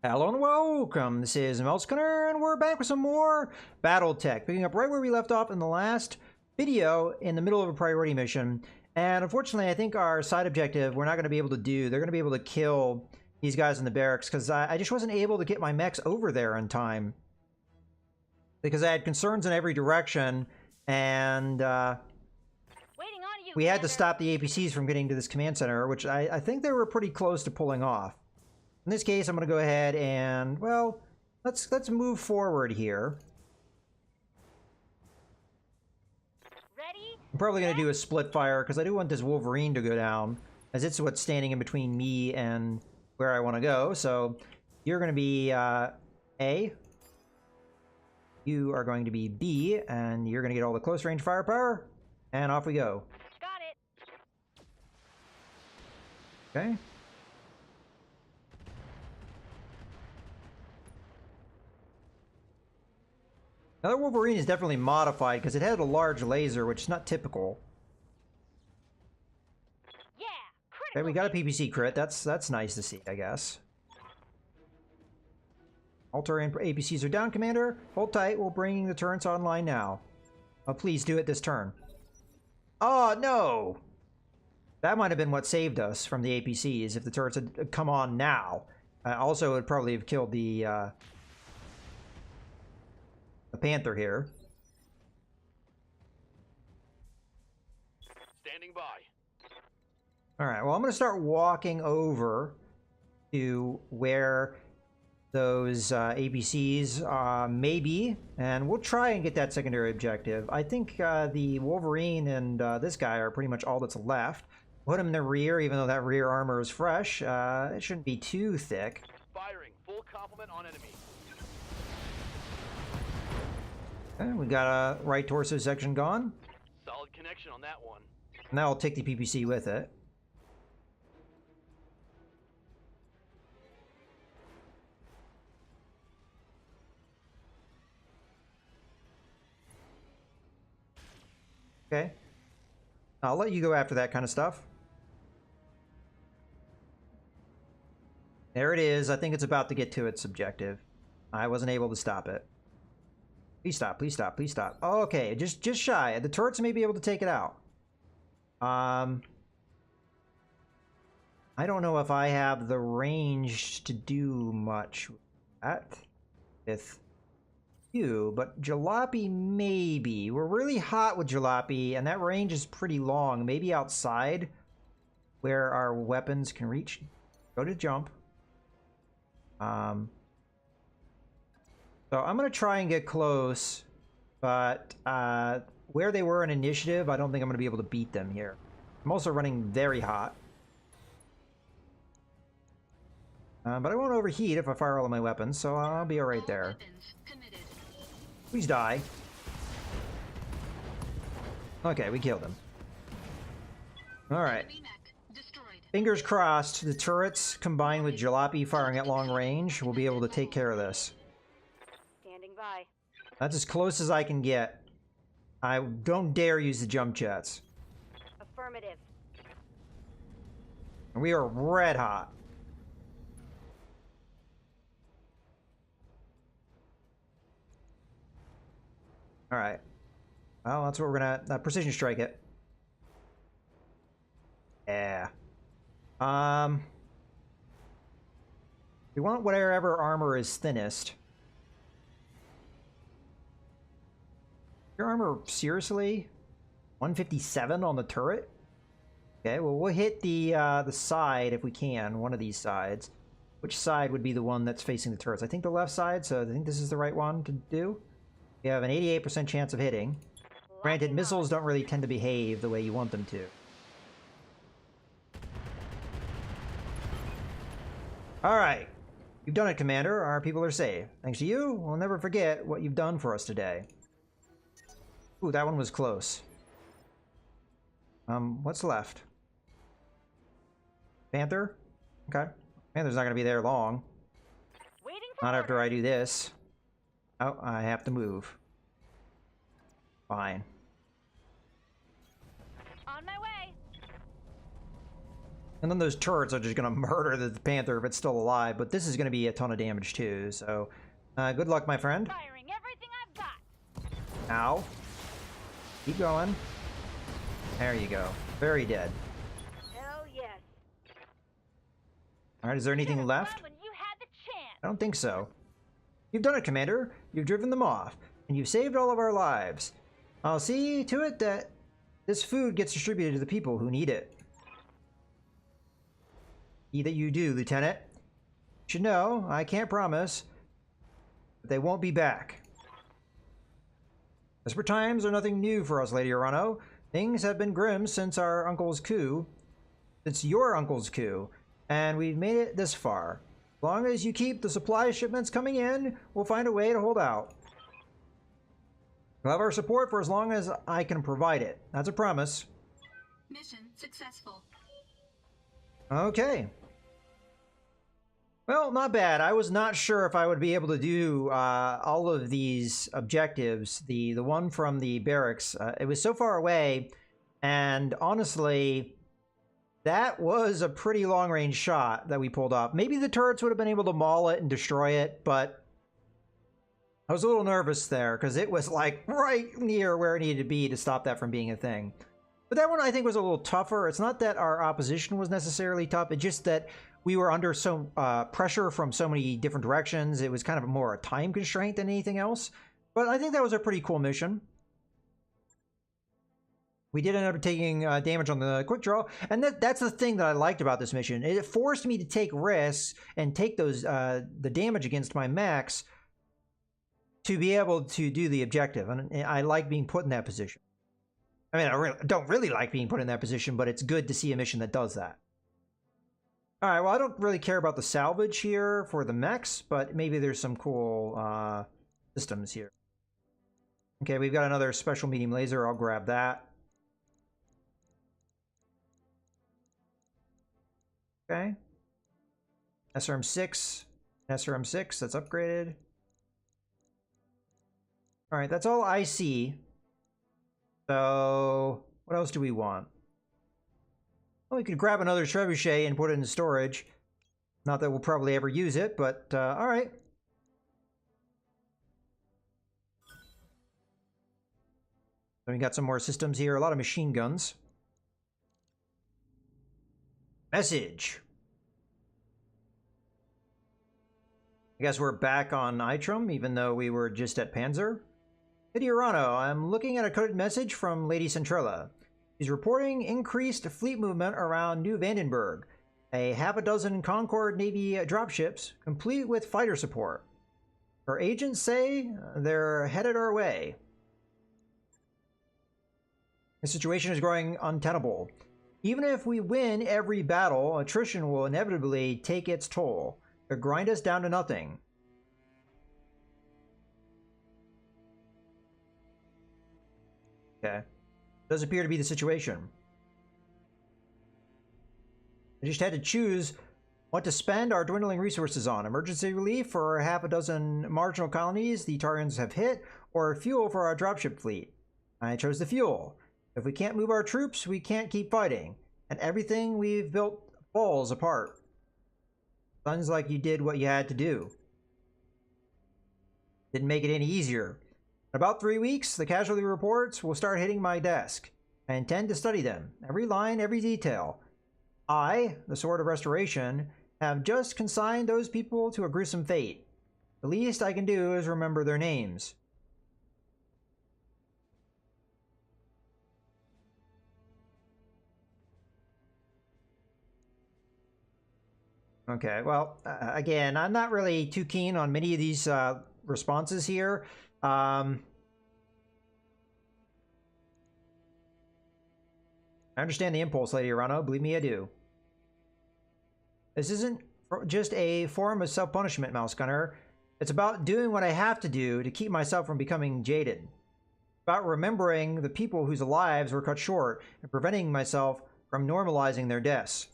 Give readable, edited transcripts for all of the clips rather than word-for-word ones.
Hello and welcome, this is Mercenary, and we're back with some more BattleTech, picking up right where we left off in the last video in the middle of a priority mission. And unfortunately, I think our side objective we're not going to be able to do. They're going to be able to kill these guys in the barracks, because I just wasn't able to get my mechs over there in time. Because I had concerns in every direction, and we had to stop the APCs from getting to this command center, which I think they were pretty close to pulling off. In this case, I'm going to go ahead and, well, let's move forward here. Ready? I'm probably going to do a split fire because I do want this Wolverine to go down, as it's what's standing in between me and where I want to go. So you're going to be A. You are going to be B, and you're going to get all the close range firepower, and off we go. Got it. Okay. Now, the Wolverine is definitely modified because it had a large laser, which is not typical. Yeah. Okay, we got a PPC crit. That's nice to see, I guess. Alter and APCs are down, Commander. Hold tight. We're bringing the turrets online now. Oh, please do it this turn. Oh, no! That might have been what saved us from the APCs if the turrets had come on now. Also, it would probably have killed the Panther here. Standing by. All right, well, I'm going to start walking over to where those APCs may be, and we'll try and get that secondary objective. I think the Wolverine and this guy are pretty much all that's left. Put him in the rear, even though that rear armor is fresh. It shouldn't be too thick. Firing. Full complement on enemy. Okay, we got a right torso section gone. Solid connection on that one. Now I'll take the PPC with it. Okay. I'll let you go after that kind of stuff. There it is. I think it's about to get to its objective. I wasn't able to stop it. Please stop, please stop, please stop. Oh, okay, just shy. The turrets may be able to take it out. I don't know if I have the range to do much with that with you, but Jalopy maybe. We're really hot with Jalopy, and that range is pretty long. Maybe outside where our weapons can reach. Go to jump. So I'm going to try and get close, but where they were in initiative, I don't think I'm going to be able to beat them here. I'm also running very hot. But I won't overheat if I fire all of my weapons, so I'll be alright there. Please die. Okay, we killed him. Alright. Fingers crossed, the turrets combined with Jalopy firing at long range will be able to take care of this. By. That's as close as I can get. I don't dare use the jump jets. Affirmative. We are red hot. All right. Well, that's what we're gonna precision strike it. Yeah. We want whatever armor is thinnest. Your armor, seriously? 157 on the turret? Okay, well, we'll hit the side if we can, one of these sides. Which side would be the one that's facing the turrets? I think the left side, so I think this is the right one to do. We have an 88% chance of hitting. Granted, missiles don't really tend to behave the way you want them to. Alright. You've done it, Commander. Our people are safe. Thanks to you, we'll never forget what you've done for us today. Ooh, that one was close. What's left? Panther? Okay. Panther's not gonna be there long. Not after I do this. Oh, I have to move. Fine. On my way. And then those turrets are just going to murder the Panther if it's still alive, but this is going to be a ton of damage too, so good luck, my friend. Firing everything I've got. Ow. Keep going. There you go. Very dead. Hell yes. Alright, is there anything Should've left? run when you had the chance. I don't think so. You've done it, Commander. You've driven them off, and you've saved all of our lives. I'll see to it that this food gets distributed to the people who need it. That you do, Lieutenant. You should know, I can't promise, but they won't be back. Desperate times are nothing new for us, Lady Arano. Things have been grim since our uncle's coup. Since your uncle's coup. And we've made it this far. As long as you keep the supply shipments coming in, we'll find a way to hold out. You'll have our support for as long as I can provide it. That's a promise. Mission successful. Okay. Well, not bad. I was not sure if I would be able to do all of these objectives. The one from the barracks, it was so far away, and honestly, that was a pretty long-range shot that we pulled off. Maybe the turrets would have been able to maul it and destroy it, but I was a little nervous there because it was like right near where it needed to be to stop that from being a thing. But that one I think was a little tougher. It's not that our opposition was necessarily tough, it's just that we were under so pressure from so many different directions. It was kind of more a time constraint than anything else. But I think that was a pretty cool mission. We did end up taking damage on the quick draw, and that's the thing that I liked about this mission. It forced me to take risks and take those the damage against my mechs to be able to do the objective, and I like being put in that position. I mean, I don't really like being put in that position, but it's good to see a mission that does that. All right, well, I don't really care about the salvage here for the mechs, but maybe there's some cool systems here. Okay, we've got another special medium laser. I'll grab that. Okay. SRM-6. SRM-6, that's upgraded. All right, that's all I see. So, what else do we want? Well, we could grab another trebuchet and put it in storage. Not that we'll probably ever use it, but all right. Then we got some more systems here. A lot of machine guns. Message. I guess we're back on Itrum, even though we were just at Panzer. Lady Arano, I'm looking at a coded message from Lady Centrella. She's reporting increased fleet movement around New Vandenberg. A half a dozen Concord Navy dropships, complete with fighter support. Her agents say they're headed our way. The situation is growing untenable. Even if we win every battle, attrition will inevitably take its toll. They'll grind us down to nothing. Okay. Does appear to be the situation. I just had to choose what to spend our dwindling resources on. Emergency relief for half a dozen marginal colonies the Tarians have hit, or fuel for our dropship fleet. I chose the fuel. If we can't move our troops, we can't keep fighting. And everything we've built falls apart. Sounds like you did what you had to do. Didn't make it any easier. In about 3 weeks, the casualty reports will start hitting my desk. I intend to study them, every line, every detail. I, the Sword of Restoration, have just consigned those people to a gruesome fate. The least I can do is remember their names. Okay, well, again, I'm not really too keen on many of these responses here. I understand the impulse, Lady Arano. Believe me, I do. This isn't just a form of self-punishment, Mouse Gunner. It's about doing what I have to do to keep myself from becoming jaded. It's about remembering the people whose lives were cut short and preventing myself from normalizing their deaths.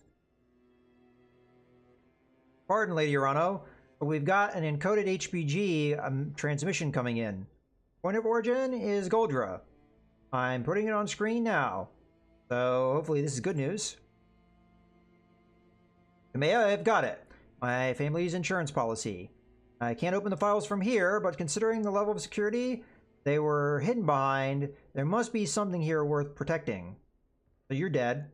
Pardon, Lady Arano, but we've got an encoded HPG transmission coming in. Point of origin is Goldra. I'm putting it on screen now. So hopefully this is good news. Kamea, I've got it. My family's insurance policy. I can't open the files from here, but considering the level of security they were hidden behind, there must be something here worth protecting. So you're dead.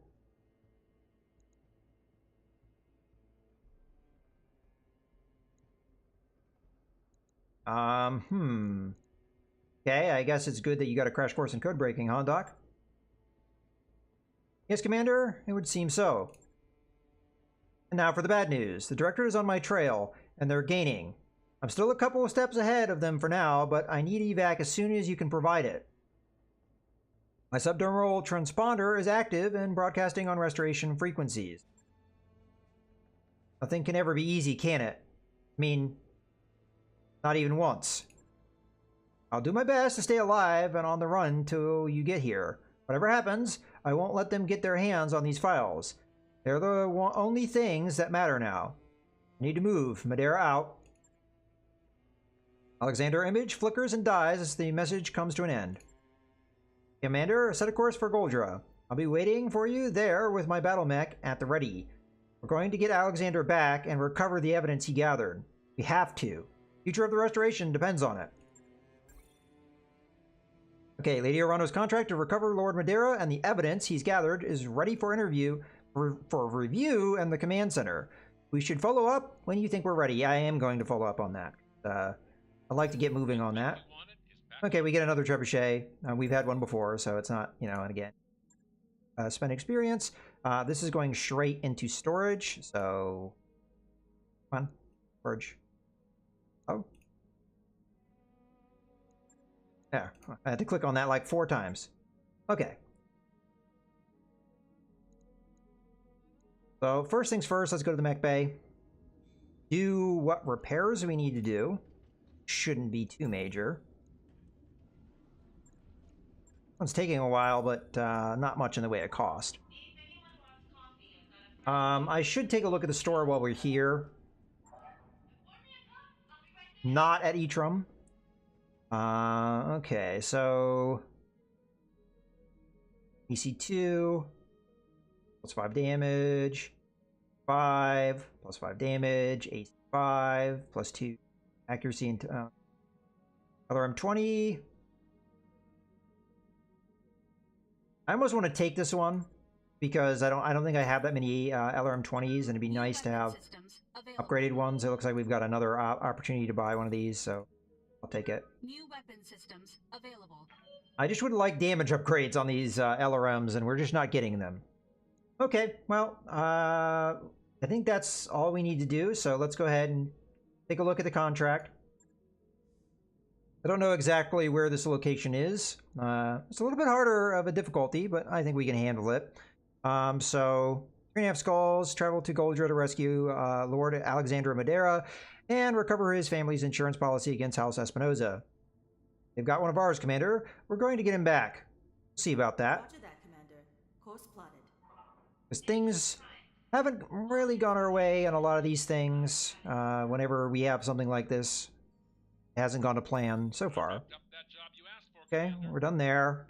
Okay, I guess it's good that you got a crash course in code breaking, huh, Doc? Yes, Commander, it would seem so. And now for the bad news. The director is on my trail, and they're gaining. I'm still a couple of steps ahead of them for now, but I need evac as soon as you can provide it. My subdermal transponder is active and broadcasting on restoration frequencies. Nothing can ever be easy, can it? I mean, not even once. I'll do my best to stay alive and on the run till you get here. Whatever happens, I won't let them get their hands on these files. They're the only things that matter now. I need to move. Madeira out. Alexander image flickers and dies as the message comes to an end. Commander, set a course for Goldra. I'll be waiting for you there with my battle mech at the ready. We're going to get Alexander back and recover the evidence he gathered. We have to. The future of the restoration depends on it. Okay, Lady Orano's contract to recover Lord Madeira and the evidence he's gathered is ready for review in the command center. We should follow up when you think we're ready. I am going to follow up on that. I'd like to get moving on that. Okay, we get another trebuchet. We've had one before, so it's not, and again. Spend experience. This is going straight into storage, so... Come on, storage. Oh. There, I had to click on that like 4 times. Okay. So first things first, let's go to the mech bay. Do what repairs we need to do. Shouldn't be too major. It's taking a while, but not much in the way of cost. I should take a look at the store while we're here. Not at Etrum. Okay, so... EC2... plus 5 damage. 5 plus 5 damage. AC 5 plus 2 accuracy and other M20. I almost want to take this one because I don't think I have that many LRM-20s, and it'd be nice to have upgraded ones. It looks like we've got another opportunity to buy one of these, so I'll take it. New weapon systems available. I just would like damage upgrades on these LRMs, and we're just not getting them. Okay, well, I think that's all we need to do, so let's go ahead and take a look at the contract. I don't know exactly where this location is. It's a little bit harder of a difficulty, but I think we can handle it. So, 3.5 skulls, travel to Goldra to rescue Lord Alexander Madeira and recover his family's insurance policy against House Espinoza. They've got one of ours, Commander. We're going to get him back. See about that. Roger that, Commander. Course plotted. Because things haven't really gone our way on a lot of these things. Whenever we have something like this, it hasn't gone to plan so far. Okay, we're done there.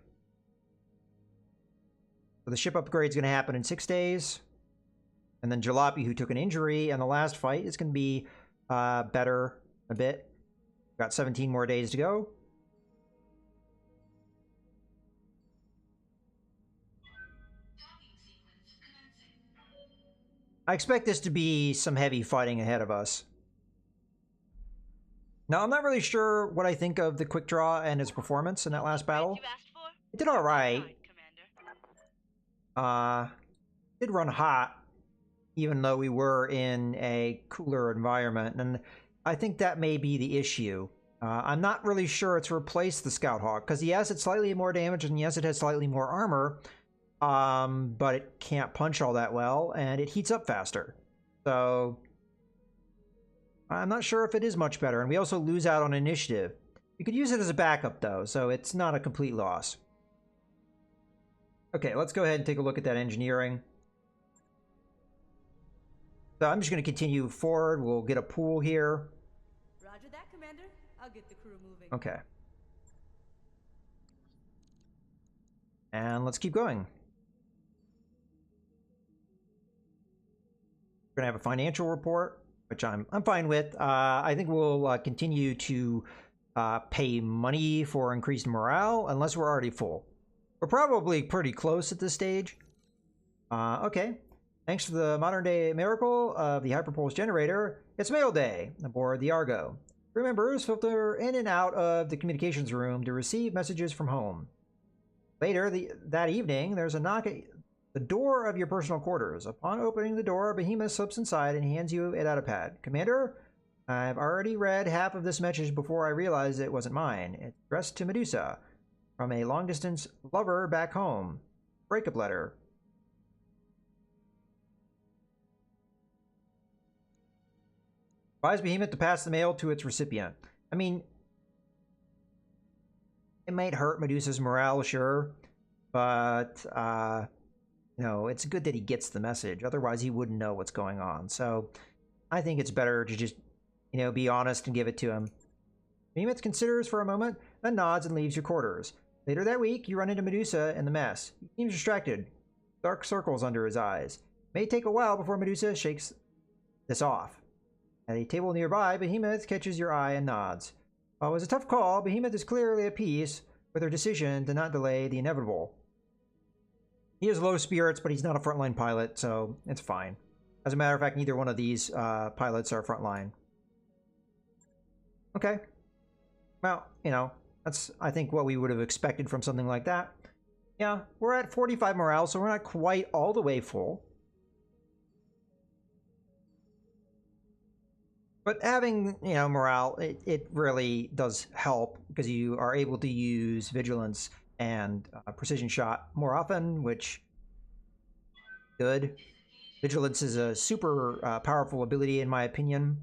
So the ship upgrade is going to happen in 6 days. And then Jalopy, who took an injury in the last fight, is going to be better a bit. Got 17 more days to go. I expect this to be some heavy fighting ahead of us. Now, I'm not really sure what I think of the quick draw and its performance in that last battle. It did alright. Did run hot, even though we were in a cooler environment, and I think that may be the issue. I'm not really sure it's replaced the Scout Hawk, because yes, it's slightly more damage, and yes, it has slightly more armor, but it can't punch all that well, and it heats up faster. So I'm not sure if it is much better, and we also lose out on initiative. You could use it as a backup, though, so it's not a complete loss. Okay, let's go ahead and take a look at that engineering. So I'm just going to continue forward. We'll get a pool here. Roger that, Commander. I'll get the crew moving. Okay. And let's keep going. We're gonna have a financial report, which I'm fine with. I think we'll continue to pay money for increased morale unless we're already full. We're probably pretty close at this stage. Okay. Thanks to the modern-day miracle of the hyperpulse generator, it's mail day aboard the Argo. Crew members filter in and out of the communications room to receive messages from home. Later that evening, there's a knock at the door of your personal quarters. Upon opening the door, Behemoth slips inside and hands you a datapad. Commander, I've already read half of this message before I realized it wasn't mine. It's addressed to Medusa from a long-distance lover back home. Breakup letter. Advise Behemoth to pass the mail to its recipient. I mean, it might hurt Medusa's morale, sure, but no, it's good that he gets the message. Otherwise, he wouldn't know what's going on. So, I think it's better to just, be honest and give it to him. Behemoth considers for a moment, then nods and leaves your quarters. Later that week, you run into Medusa in the mess. He seems distracted, dark circles under his eyes. It may take a while before Medusa shakes this off. At a table nearby, Behemoth catches your eye and nods. While it was a tough call, Behemoth is clearly at peace with her decision to not delay the inevitable. He has low spirits, but he's not a frontline pilot, so it's fine. As a matter of fact, neither one of these pilots are frontline. Okay. Well, that's, I think, what we would have expected from something like that. Yeah, we're at 45 morale, so we're not quite all the way full. But having, morale, it really does help because you are able to use vigilance and precision shot more often, which good. Vigilance is a super powerful ability in my opinion.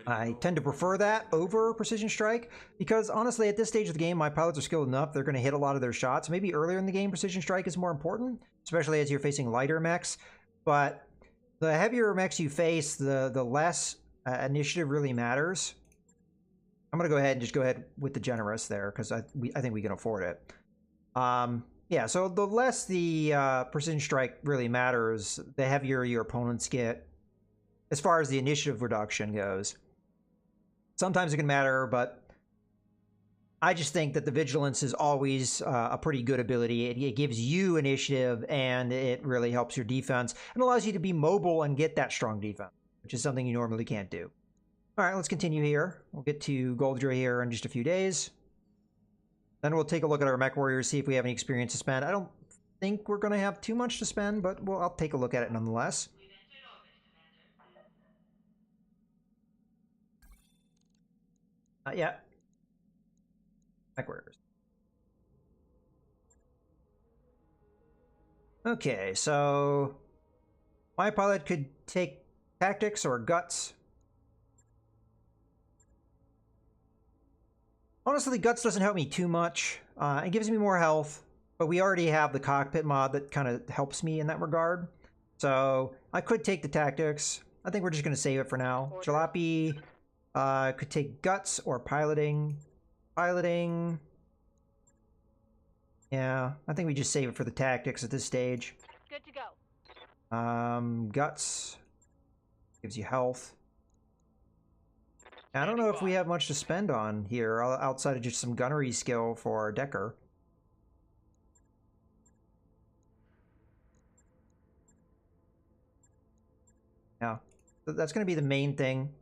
I tend to prefer that over precision strike because honestly at this stage of the game my pilots are skilled enough they're going to hit a lot of their shots. Maybe earlier in the game precision strike is more important, especially as you're facing lighter mechs, but the heavier mechs you face, the less initiative really matters. I'm going to go ahead and just go ahead with the generous there because I think we can afford it. Yeah, so the less the precision strike really matters, the heavier your opponents get as far as the initiative reduction goes. Sometimes it can matter, but I just think that the vigilance is always a pretty good ability. It gives you initiative and it really helps your defense and allows you to be mobile and get that strong defense, which is something you normally can't do. All right, let's continue here. We'll get to Goldra here in just a few days. Then we'll take a look at our mech warriors, see if we have any experience to spend. I don't think we're going to have too much to spend, but I'll take a look at it nonetheless. Not yet. Mech warriors. Okay, so my pilot could take tactics or guts. Honestly, guts doesn't help me too much. It gives me more health, but we already have the cockpit mod that kind of helps me in that regard. So I could take the tactics. I think we're just going to save it for now. Jalopy could take guts or piloting. Piloting. Yeah, I think we just save it for the tactics at this stage. Good to go. Guts gives you health. I don't know if we have much to spend on here outside of just some gunnery skill for our Decker. Yeah, that's going to be the main thing.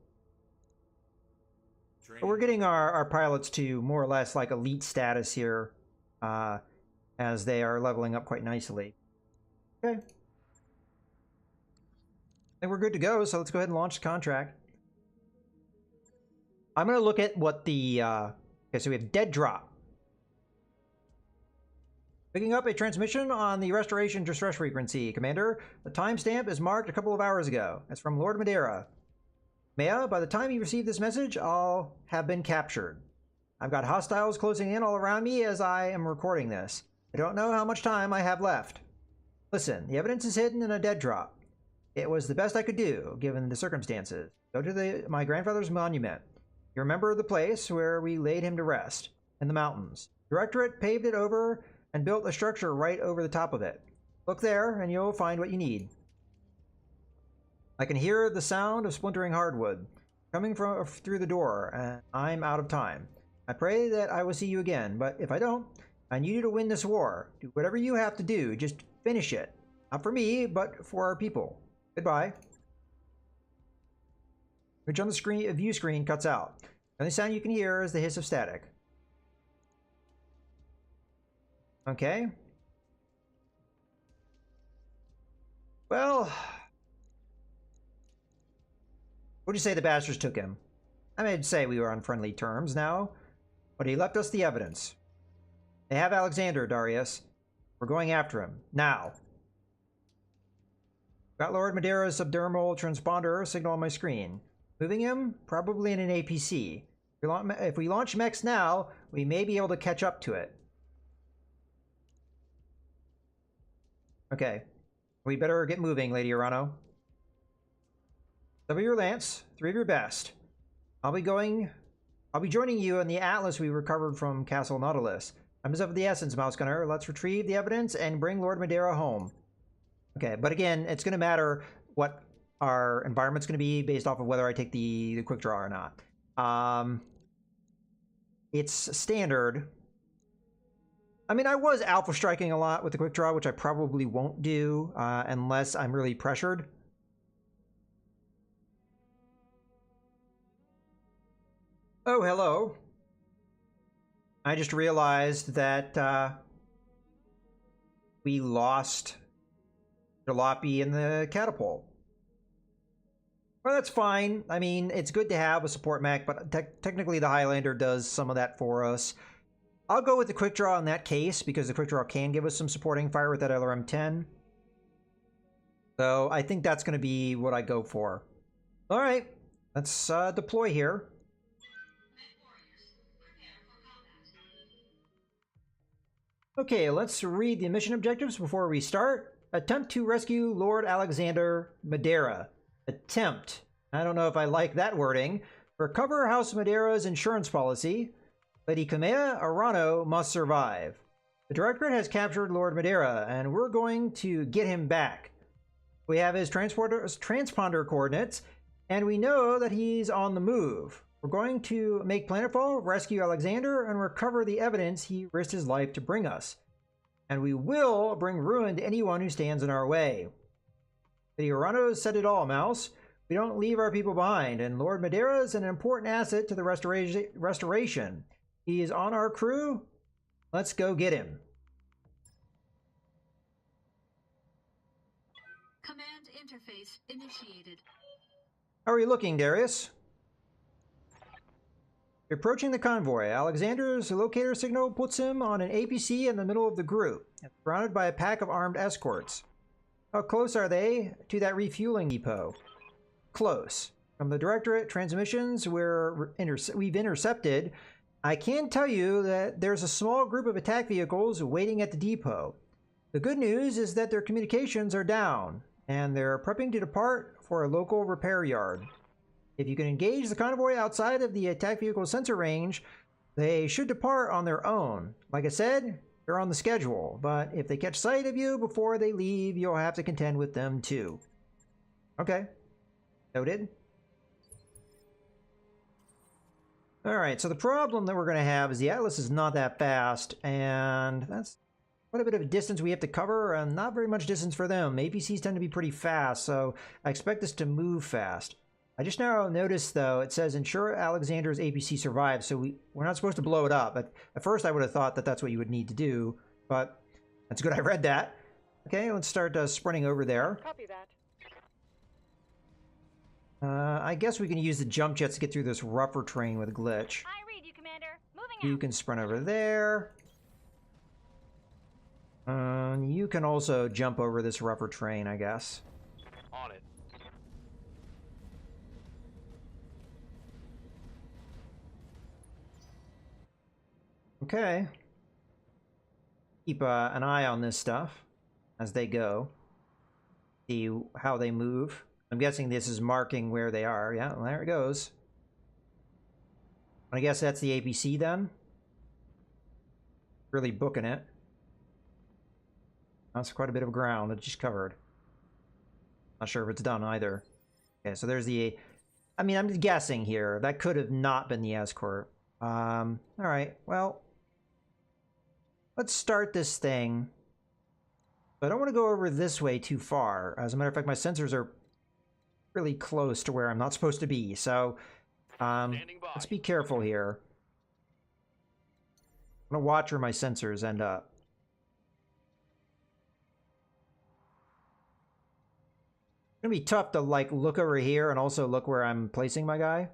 But we're getting our pilots to more or less like elite status here as they are leveling up quite nicely. Okay. I think we're good to go, so let's go ahead and launch the contract. I'm going to look at what the... okay, so we have dead drop. Picking up a transmission on the restoration distress frequency, Commander. The timestamp is marked a couple of hours ago. It's from Lord Madeira. Maya, by the time you receive this message, I'll have been captured. I've got hostiles closing in all around me as I am recording this. I don't know how much time I have left. Listen, the evidence is hidden in a dead drop. It was the best I could do, given the circumstances. Go to my grandfather's monument. You remember the place where we laid him to rest, in the mountains. Directorate paved it over and built a structure right over the top of it. Look there, and you'll find what you need. I can hear the sound of splintering hardwood coming from through the door, and I'm out of time. I pray that I will see you again, but if I don't, I need you to win this war. Do whatever you have to do, just finish it. Not for me, but for our people. Goodbye. Which on the screen, view screen cuts out. The only sound you can hear is the hiss of static. Okay. Well, would you say the bastards took him? I may say we were on friendly terms now, but he left us the evidence. They have Alexander, Darius. We're going after him. Now. Got Lord Madeira's subdermal transponder signal on my screen. Moving him? Probably in an APC. If we launch mechs now, we may be able to catch up to it. Okay. We better get moving, Lady Urano. 7 of your lance, 3 of your best. I'll be joining you in the Atlas we recovered from Castle Nautilus. Time is of the essence, Mouse Gunner. Let's retrieve the evidence and bring Lord Madeira home. Okay, but again, it's going to matter what our environment's going to be based off of whether I take the quick draw or not. It's standard. I mean, I was alpha striking a lot with the quick draw, which I probably won't do unless I'm really pressured. Oh, hello. I just realized that we lost Jalopy in the catapult. Well, that's fine. I mean, it's good to have a support mech, but technically the Highlander does some of that for us. I'll go with the quick draw in that case, because the quick draw can give us some supporting fire with that LRM-10. So I think that's going to be what I go for. All right, let's deploy here. Okay, let's read the mission objectives before we start. Attempt to rescue Lord Alexander Madeira. Attempt. I don't know if I like that wording. Recover House Madeira's insurance policy. Lady Kamea Arano must survive. The Directorate has captured Lord Madeira, and we're going to get him back. We have his transponder coordinates, and we know that he's on the move. We're going to make planetfall, rescue Alexander, and recover the evidence he risked his life to bring us. And we will bring ruin to anyone who stands in our way. The Urano said it all, Mouse. We don't leave our people behind, and Lord Madeira is an important asset to the restoration. He is on our crew. Let's go get him. Command interface initiated. How are you looking, Darius? Approaching the convoy, Alexander's locator signal puts him on an APC in the middle of the group, surrounded by a pack of armed escorts. How close are they to that refueling depot? Close. From the Directorate transmissions we've intercepted, I can tell you that there's a small group of attack vehicles waiting at the depot. The good news is that their communications are down, and they're prepping to depart for a local repair yard. If you can engage the convoy outside of the attack vehicle sensor range, they should depart on their own. Like I said, they're on the schedule, but if they catch sight of you before they leave, you'll have to contend with them too. Okay. Noted. Alright, so the problem that we're going to have is the Atlas is not that fast, and that's quite a bit of a distance we have to cover, and not very much distance for them. APCs tend to be pretty fast, so I expect this to move fast. I just now noticed, though, it says ensure Alexander's APC survives, so we're not supposed to blow it up. At first, I would have thought that that's what you would need to do, but that's good I read that. Okay, let's start sprinting over there. Copy that. I guess we can use the jump jets to get through this rougher terrain with glitch. I read you, Commander. Moving You out. can sprint over there. You can also jump over this rougher terrain, I guess. On it. Okay. Keep an eye on this stuff as they go. See how they move. I'm guessing this is marking where they are. Yeah, well, there it goes. I guess that's the APC then. Really booking it. That's quite a bit of ground that just covered. Not sure if it's done either. Okay, so there's the... I mean, I'm guessing here. That could have not been the escort. All right, well... Let's start this thing. But I don't want to go over this way too far. As a matter of fact, my sensors are really close to where I'm not supposed to be. So, let's be careful here. I'm going to watch where my sensors end up. It's going to be tough to, like, look over here and also look where I'm placing my guy.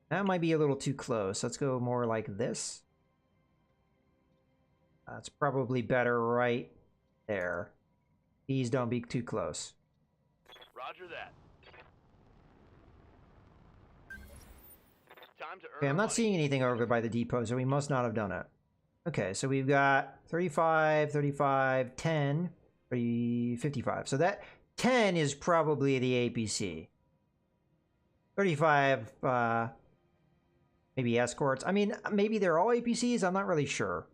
That might be a little too close. Let's go more like this. That's probably better right there. Please don't be too close. Roger that. Time to earn Okay, I'm not money. seeing anything over by the depot, so we must not have done it. Okay, so we've got 35, 35, 10, 30, 55. So that 10 is probably the APC. 35, maybe escorts. I mean, maybe they're all APCs. I'm not really sure.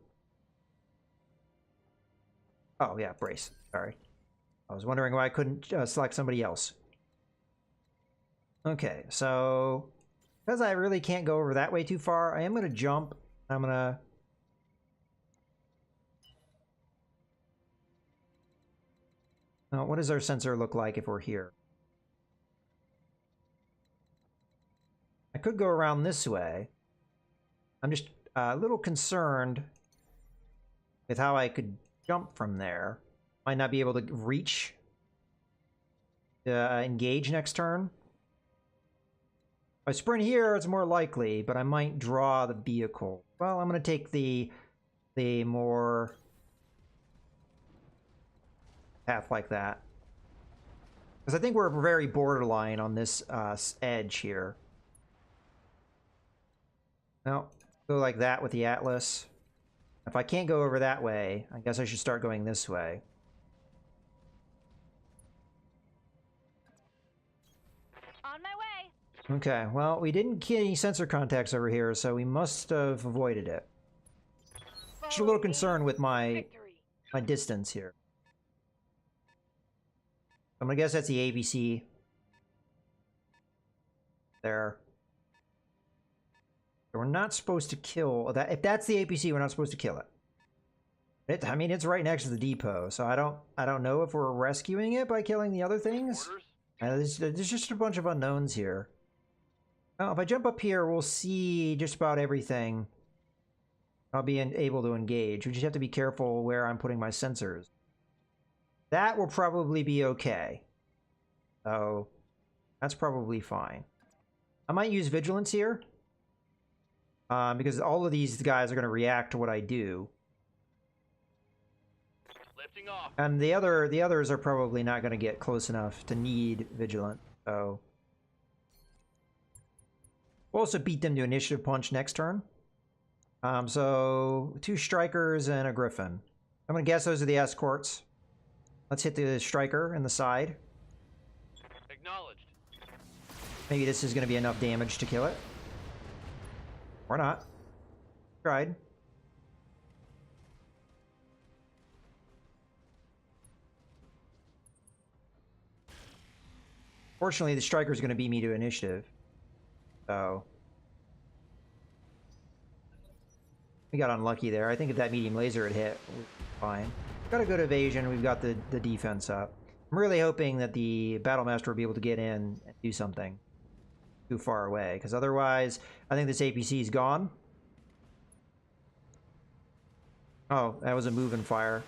Oh, yeah, brace. Sorry. I was wondering why I couldn't select somebody else. Okay, so because I really can't go over that way too far, I am going to jump. I'm going to... Now, what does our sensor look like if we're here? I could go around this way. I'm just a little concerned with how I could jump from there. Might not be able to reach to engage next turn. If I sprint here, it's more likely, but I might draw the vehicle. Well, I'm going to take the more path like that. Because I think we're very borderline on this edge here. Well, go like that with the Atlas. If I can't go over that way, I guess I should start going this way. On my way. Okay, well, we didn't get any sensor contacts over here, so we must have avoided it. Just a little concerned with my distance here. I'm gonna guess that's the ABC. There. We're not supposed to kill that. If that's the APC, we're not supposed to kill it. I mean, it's right next to the depot, so I don't know if we're rescuing it by killing the other things. There's just a bunch of unknowns here. Now, if I jump up here, we'll see just about everything. I'll be able to engage. We just have to be careful where I'm putting my sensors. That will probably be okay. So, that's probably fine. I might use Vigilance here. Because all of these guys are going to react to what I do. Lifting off. And the others are probably not going to get close enough to need Vigilant. So we'll also beat them to Initiative Punch next turn. So 2 Strikers and a Griffin. I'm going to guess those are the escorts. Let's hit the Striker in the side. Acknowledged. Maybe this is going to be enough damage to kill it. Or not. Tried. Fortunately, the Striker is going to beat me to initiative. So we got unlucky there. I think if that medium laser had hit, we're fine. Got a good evasion. We've got the defense up. I'm really hoping that the Battlemaster will be able to get in and do something too far away, because otherwise I think this APC is gone. Oh, that was a move and fire.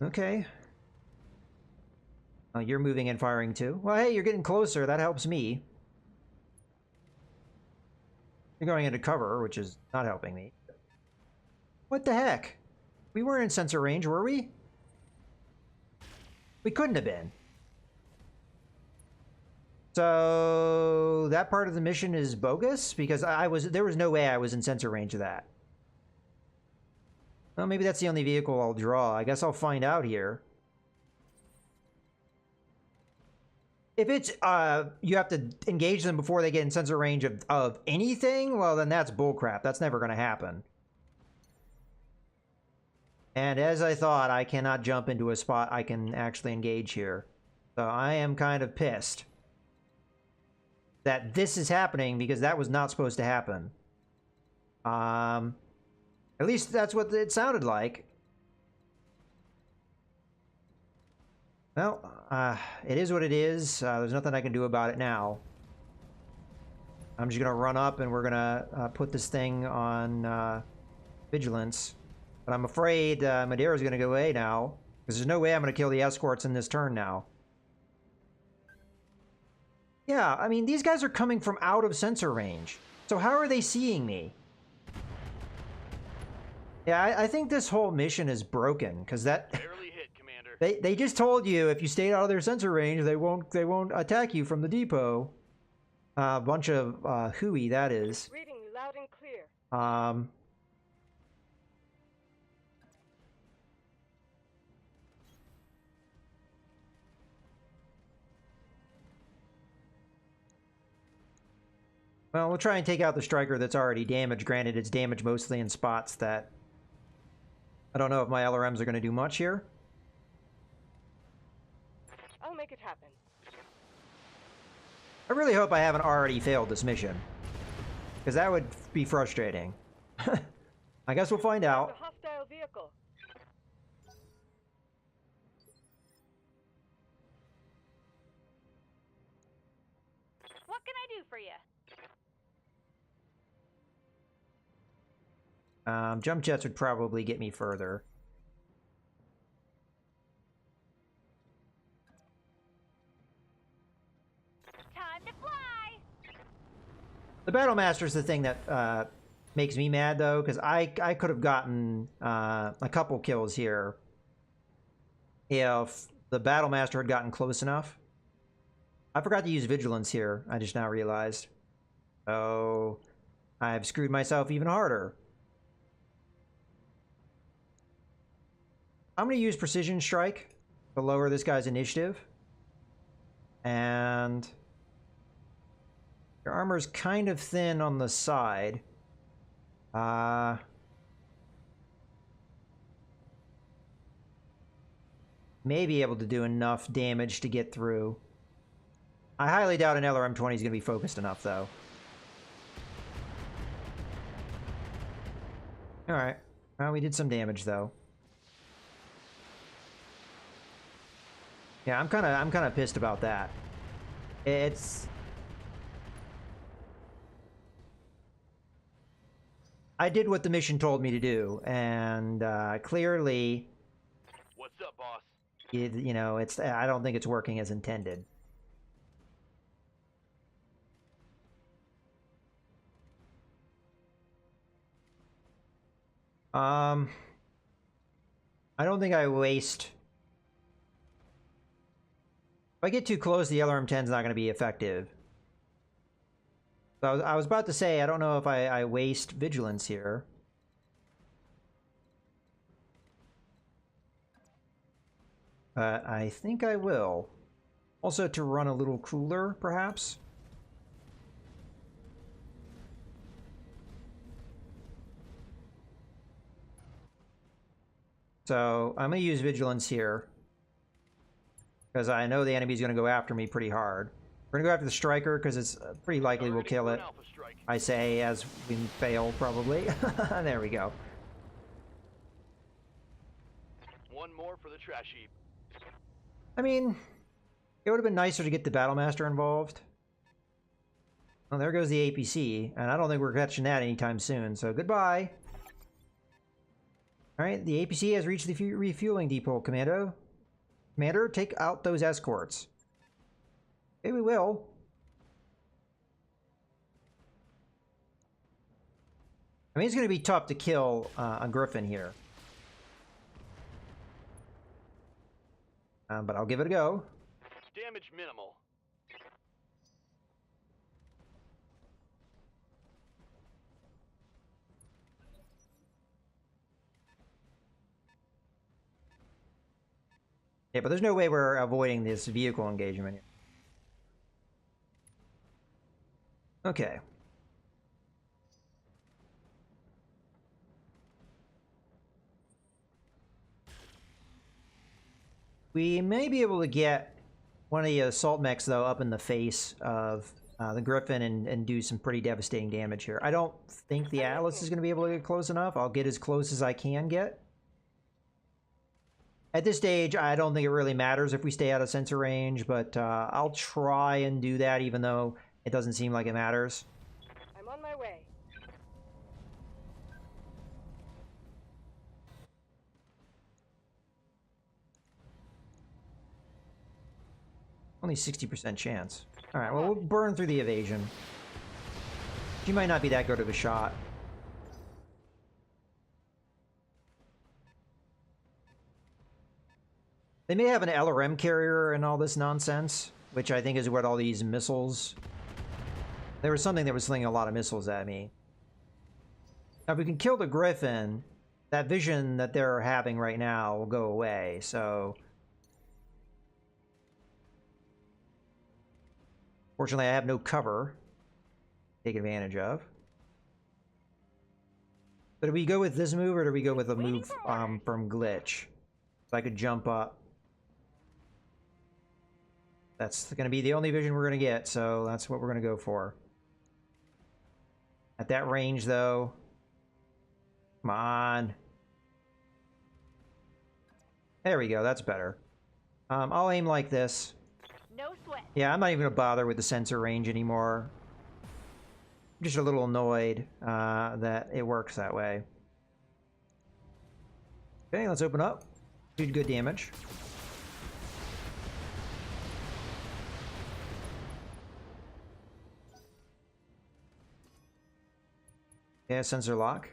Okay. Oh, you're moving and firing too. Well, hey, you're getting closer. That helps me. You're going into cover, which is not helping me. What the heck? We weren't in sensor range, were we? We couldn't have been. So that part of the mission is bogus because there was no way I was in sensor range of that. Well, maybe that's the only vehicle I'll draw. I guess I'll find out here. If it's you have to engage them before they get in sensor range of anything, well then that's bullcrap. That's never going to happen. And as I thought, I cannot jump into a spot I can actually engage here. So I am kind of pissed that this is happening because that was not supposed to happen. At least that's what it sounded like. Well, it is what it is. There's nothing I can do about it now. I'm just gonna run up and we're gonna put this thing on vigilance. But I'm afraid Madeira's gonna go away now, because there's no way I'm gonna kill the escorts in this turn now. Yeah, I mean, these guys are coming from out of sensor range. So how are they seeing me? Yeah, I think this whole mission is broken, because that... Barely hit, Commander. They just told you if you stayed out of their sensor range, they won't attack you from the depot. A bunch of hooey, that is. Reading you loud and clear. Well, we'll try and take out the striker that's already damaged. Granted, it's damaged mostly in spots that... I don't know if my LRMs are going to do much here. I'll make it happen. I really hope I haven't already failed this mission, because that would be frustrating. I guess we'll find A out. hostile vehicle. What can I do for you? Jump jets would probably get me further. Time to fly! The Battlemaster's the thing that makes me mad, though, because I could have gotten a couple kills here if the Battlemaster had gotten close enough. I forgot to use Vigilance here, I just now realized. So I've screwed myself even harder. I'm going to use Precision Strike to lower this guy's initiative. And your armor's kind of thin on the side. May be able to do enough damage to get through. I highly doubt an LRM-20 is going to be focused enough, though. Alright. Well, we did some damage, though. Yeah, I'm kind of pissed about that. It's... I did what the mission told me to do, and clearly... What's up, boss? You know, it's... I don't think it's working as intended. I don't think I waste... If I get too close, the LRM-10 is not going to be effective. So I was about to say, I don't know if I waste Vigilance here. But I think I will. Also to run a little cooler, perhaps. So I'm going to use Vigilance here, because I know the enemy's going to go after me pretty hard. We're going to go after the Striker, because it's pretty likely we'll kill it. I say as we fail, probably. There we go. One more for the trash heap. I mean, it would have been nicer to get the Battlemaster involved. Well, there goes the APC, and I don't think we're catching that anytime soon, so goodbye. Alright, the APC has reached the refueling depot, Commander, take out those escorts. Okay, we will. I mean, it's going to be tough to kill a Griffin here. But I'll give it a go. Damage minimal. Yeah, but there's no way we're avoiding this vehicle engagement here. Okay. We may be able to get one of the assault mechs, though, up in the face of the Griffin and do some pretty devastating damage here. I don't think the Atlas is going to be able to get close enough. I'll get as close as I can get. At this stage, I don't think it really matters if we stay out of sensor range, but I'll try and do that even though it doesn't seem like it matters. I'm on my way. Only 60% chance. Alright, well, we'll burn through the evasion. She might not be that good of a shot. They may have an LRM carrier and all this nonsense, which I think is what all these missiles... There was something that was slinging a lot of missiles at me. Now, if we can kill the Griffin, that vision that they're having right now will go away, so... Fortunately, I have no cover to take advantage of. But do we go with this move, or do we go with a move from Glitch? If I could jump up. That's going to be the only vision we're going to get, so that's what we're going to go for. At that range, though. Come on. There we go, that's better. I'll aim like this. No sweat. Yeah, I'm not even going to bother with the sensor range anymore. I'm just a little annoyed that it works that way. Okay, let's open up. Do good damage. Yeah, sensor lock.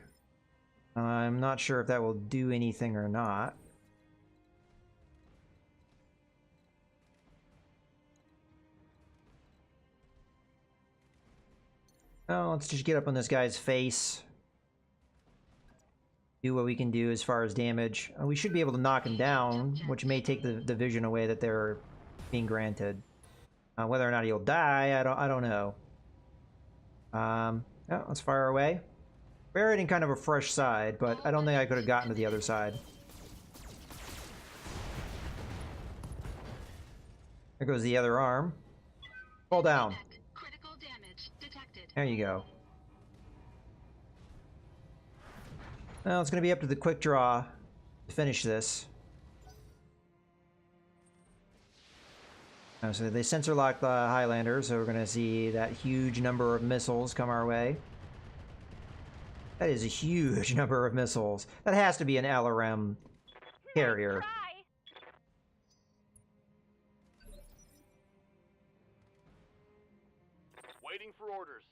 I'm not sure if that will do anything or not. Oh, let's just get up on this guy's face. Do what we can do as far as damage. We should be able to knock him down, which may take the vision away that they're being granted. Whether or not he'll die, I don't know. Yeah, let's fire away. We're in kind of a fresh side, but I don't think I could have gotten to the other side. There goes the other arm. Fall down. Critical damage detected. There you go. Well, it's going to be up to the quick draw to finish this. So they sensor lock the Highlander, so we're going to see that huge number of missiles come our way. That is a huge number of missiles. That has to be an LRM carrier. Try. Waiting for orders.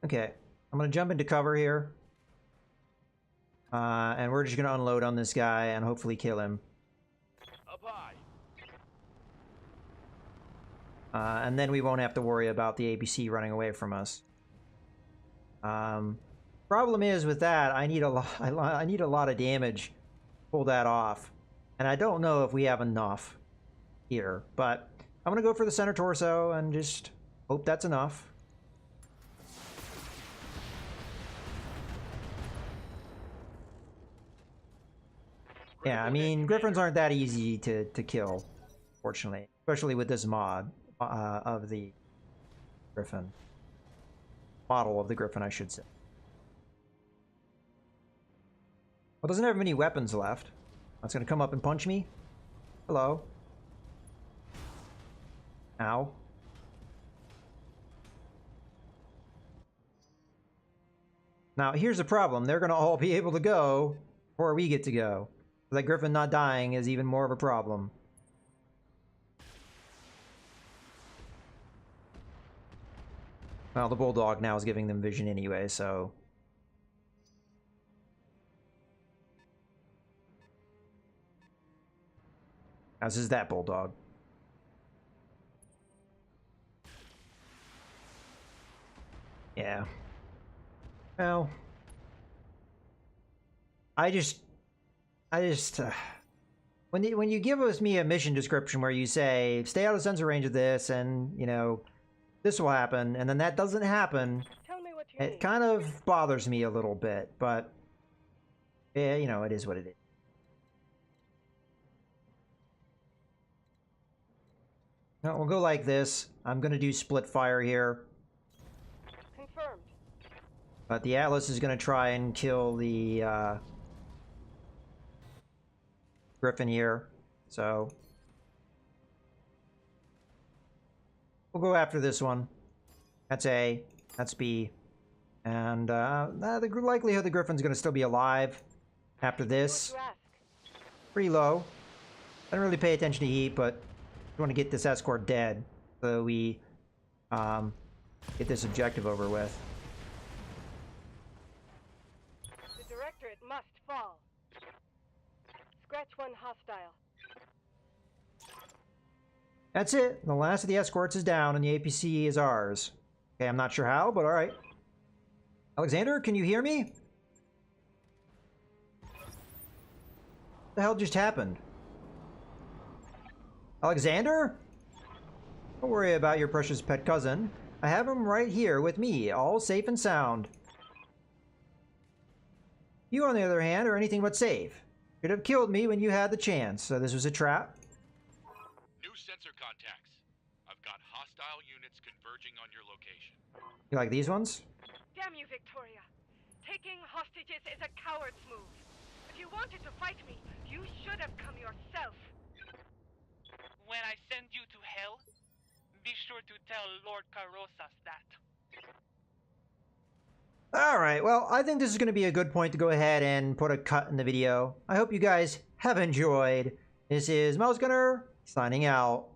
Okay, I'm going to jump into cover here. And we're just going to unload on this guy and hopefully kill him. Up high. And then we won't have to worry about the ABC running away from us. Problem is with that, I need a lot of damage to pull that off. And I don't know if we have enough here, but I'm going to go for the center torso and just hope that's enough. Yeah, I mean, Griffins aren't that easy to kill, fortunately. Especially with this mod of the Griffin. Model of the Griffin, I should say. Well, doesn't have many weapons left. That's gonna come up and punch me. Hello. Ow. Now, here's the problem. They're gonna all be able to go before we get to go. That Griffin not dying is even more of a problem. Well, the Bulldog now is giving them vision anyway, so... As is that Bulldog. Yeah. Well... when you give me a mission description where you say, stay out of sensor range of this, and, you know, this will happen, and then that doesn't happen, Tell me what you it need. kind of bothers me a little bit, but Yeah, you know, it is what it is. No, we'll go like this. I'm going to do split fire here. Confirmed. But the Atlas is going to try and kill the Griffin here. So we'll go after this one. That's A. That's B. And the likelihood the Griffin's going to still be alive after this. What you ask? Pretty low. I don't really pay attention to heat, but we want to get this escort dead so we get this objective over with. The Directorate must fall. Scratch one hostile. That's it. The last of the escorts is down and the APC is ours. Okay, I'm not sure how, but alright. Alexander, can you hear me? What the hell just happened? Alexander? Don't worry about your precious pet cousin. I have him right here with me, all safe and sound. You, on the other hand, are anything but safe. Could have killed me when you had the chance, so this was a trap. New sensor contacts. I've got hostile units converging on your location. You like these ones? Damn you, Victoria. Taking hostages is a coward's move. If you wanted to fight me, you should have come yourself. When I send you to hell, be sure to tell Lord Carosas that. Alright, well, I think this is going to be a good point to go ahead and put a cut in the video. I hope you guys have enjoyed. This is Mouse Gunner, signing out.